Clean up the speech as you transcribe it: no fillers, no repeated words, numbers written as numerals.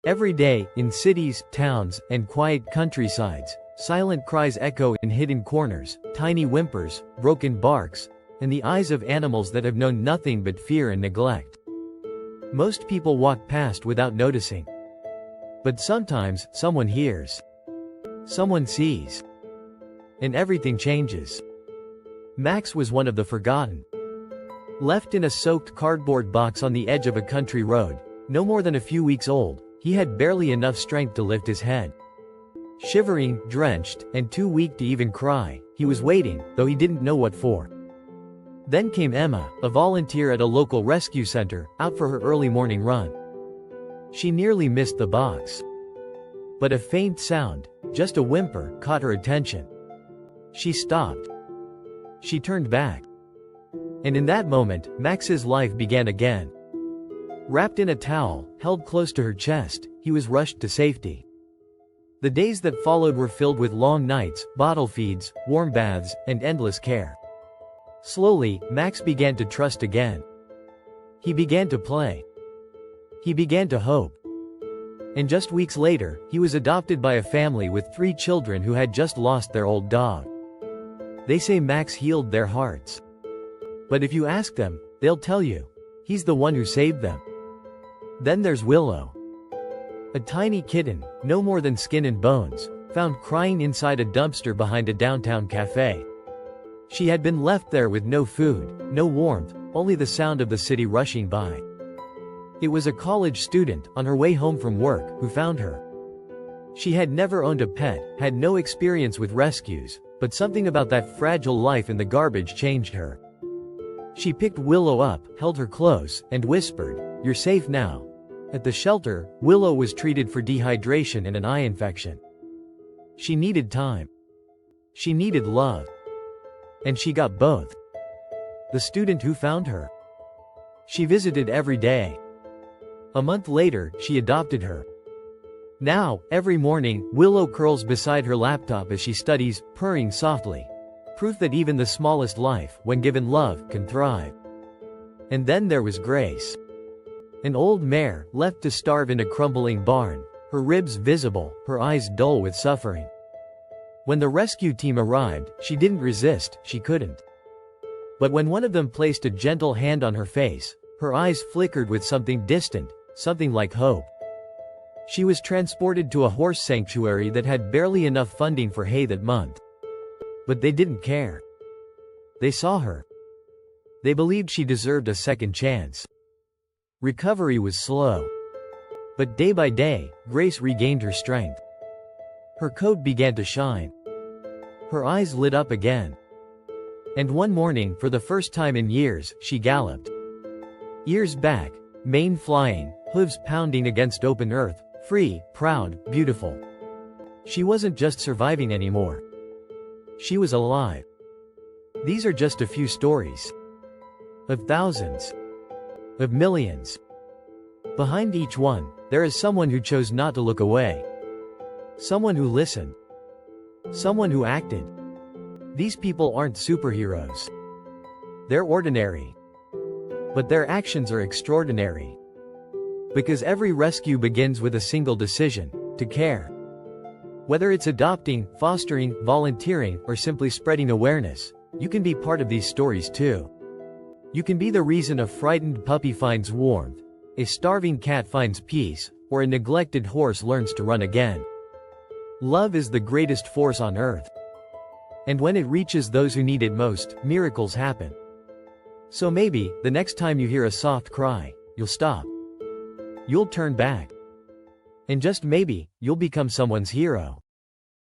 Every day, in cities, towns, and quiet countrysides, silent cries echo in hidden corners, tiny whimpers, broken barks, and the eyes of animals that have known nothing but fear and neglect. Most people walk past without noticing. But sometimes, someone hears. Someone sees. And everything changes. Max was one of the forgotten. Left in a soaked cardboard box on the edge of a country road, no more than a few weeks old, he had barely enough strength to lift his head. Shivering, drenched, and too weak to even cry, he was waiting, though he didn't know what for. Then came Emma, a volunteer at a local rescue center, out for her early morning run. She nearly missed the box. But a faint sound, just a whimper, caught her attention. She stopped. She turned back. And in that moment, Max's life began again. Wrapped in a towel, held close to her chest, he was rushed to safety. The days that followed were filled with long nights, bottle feeds, warm baths, and endless care. Slowly, Max began to trust again. He began to play. He began to hope. And just weeks later, he was adopted by a family with 3 children who had just lost their old dog. They say Max healed their hearts. But if you ask them, they'll tell you, he's the one who saved them. Then there's Willow. A tiny kitten, no more than skin and bones, found crying inside a dumpster behind a downtown cafe. She had been left there with no food, no warmth, only the sound of the city rushing by. It was a college student, on her way home from work, who found her. She had never owned a pet, had no experience with rescues, but something about that fragile life in the garbage changed her. She picked Willow up, held her close, and whispered, "You're safe now." At the shelter, Willow was treated for dehydration and an eye infection. She needed time. She needed love. And she got both. The student who found her. She visited every day. A month later, she adopted her. Now, every morning, Willow curls beside her laptop as she studies, purring softly. Proof that even the smallest life, when given love, can thrive. And then there was Grace. An old mare, left to starve in a crumbling barn, her ribs visible, her eyes dull with suffering. When the rescue team arrived, she didn't resist, she couldn't. But when one of them placed a gentle hand on her face, her eyes flickered with something distant, something like hope. She was transported to a horse sanctuary that had barely enough funding for hay that month. But they didn't care. They saw her. They believed she deserved a second chance. Recovery was slow. But day by day, Grace regained her strength. Her coat began to shine. Her eyes lit up again. And one morning, for the first time in years, she galloped. Ears back, mane flying, hooves pounding against open earth, free, proud, beautiful. She wasn't just surviving anymore. She was alive. These are just a few stories. Of thousands. Of millions. Behind each one, there is someone who chose not to look away. Someone who listened. Someone who acted. These people aren't superheroes. They're ordinary. But their actions are extraordinary. Because every rescue begins with a single decision: to care. Whether it's adopting, fostering, volunteering, or simply spreading awareness, you can be part of these stories too. You can be the reason a frightened puppy finds warmth, a starving cat finds peace, or a neglected horse learns to run again. Love is the greatest force on earth. And when it reaches those who need it most, miracles happen. So maybe, the next time you hear a soft cry, you'll stop. You'll turn back. And just maybe, you'll become someone's hero.